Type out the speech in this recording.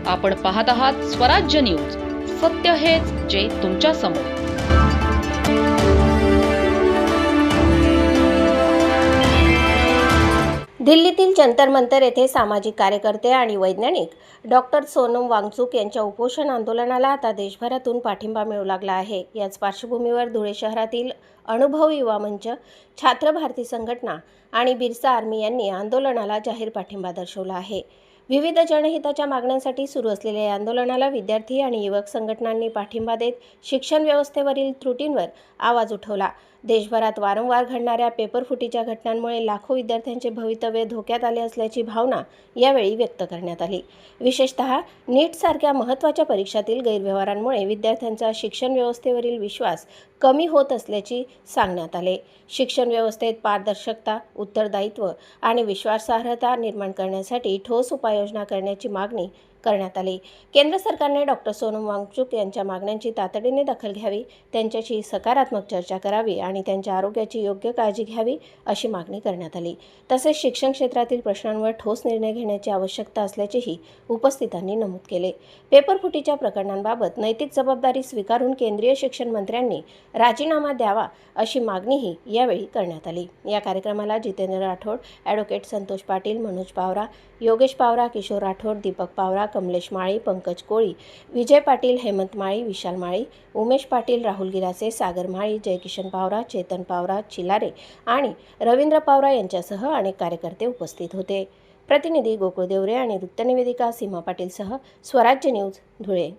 आपण पाहत आहात स्वराज्य न्यूज. सत्य हेच जे तुमच्या समोर. दिल्लीतील जंतर मंतर येथे सामाजिक कार्यकर्ते आणि वैज्ञानिक डॉक्टर सोनम वांगचुक यांच्या उपोषण आंदोलनाला आता देशभरातून पाठिंबा मिळू लागला आहे. याच पार्श्वभूमीवर धुळे शहरातील अनुभव युवा मंच, छात्र भारती संघटना आणि बिरसा आर्मी यांनी आंदोलनाला जाहीर पाठिंबा दर्शवला आहे. विविध जनहिताच्या मागण्यांसाठी सुरू असलेल्या या आंदोलनाला विद्यार्थी आणि युवक संघटनांनी पाठिंबा देत शिक्षण व्यवस्थेवरील त्रुटींवर आवाज उठवला. देशभरात वारंवार घडणाऱ्या पेपरफुटीच्या घटनांमुळे लाखो विद्यार्थ्यांचे भवितव्य धोक्यात आले असल्याची भावना यावेळी व्यक्त करण्यात आली. विशेषतः नीटसारख्या महत्त्वाच्या परीक्षातील गैरव्यवहारांमुळे विद्यार्थ्यांचा शिक्षण व्यवस्थेवरील विश्वास कमी होत असल्याचे सांगण्यात आले. शिक्षण व्यवस्थेत पारदर्शकता, उत्तरदायित्व आणि विश्वासार्हता निर्माण करण्यासाठी ठोस उपाययोजना करण्याची मागणी करण्यात आली. केंद्र सरकारने डॉक्टर सोनम वांगचुक यांच्या मागण्यांची तातडीने दखल घ्यावी, त्यांच्याशी सकारात्मक चर्चा करावी आणि त्यांच्या आरोग्याची योग्य काळजी घ्यावी अशी मागणी करण्यात आली. तसेच शिक्षण क्षेत्रातील प्रश्नांवर ठोस निर्णय घेण्याची आवश्यकता असल्याचेही उपस्थितांनी नमूद केले. पेपरफुटीच्या प्रकरणांबाबत नैतिक जबाबदारी स्वीकारून केंद्रीय शिक्षण मंत्र्यांनी राजीनामा द्यावा अशी मागणीही यावेळी करण्यात आली. या कार्यक्रमाला जितेंद्र राठोड, ॲडव्होकेट संतोष पाटील, मनोज पावरा, योगेश पावरा, किशोर राठोड, दीपक पावरा, कमलेश माळी, पंकज कोळी, विजय पाटील, हेमंत माळी, विशाल माळी, उमेश पाटील, राहुल गिरासे, सागर माळी, जयकिशन पावरा, चेतन पावरा, चिलारे आणि रवींद्र पावरा यांच्यासह अनेक कार्यकर्ते उपस्थित होते. प्रतिनिधी गोकुळ देवरे आणि वृत्तनिवेदिका सीमा पाटीलसह स्वराज्य न्यूज, धुळे.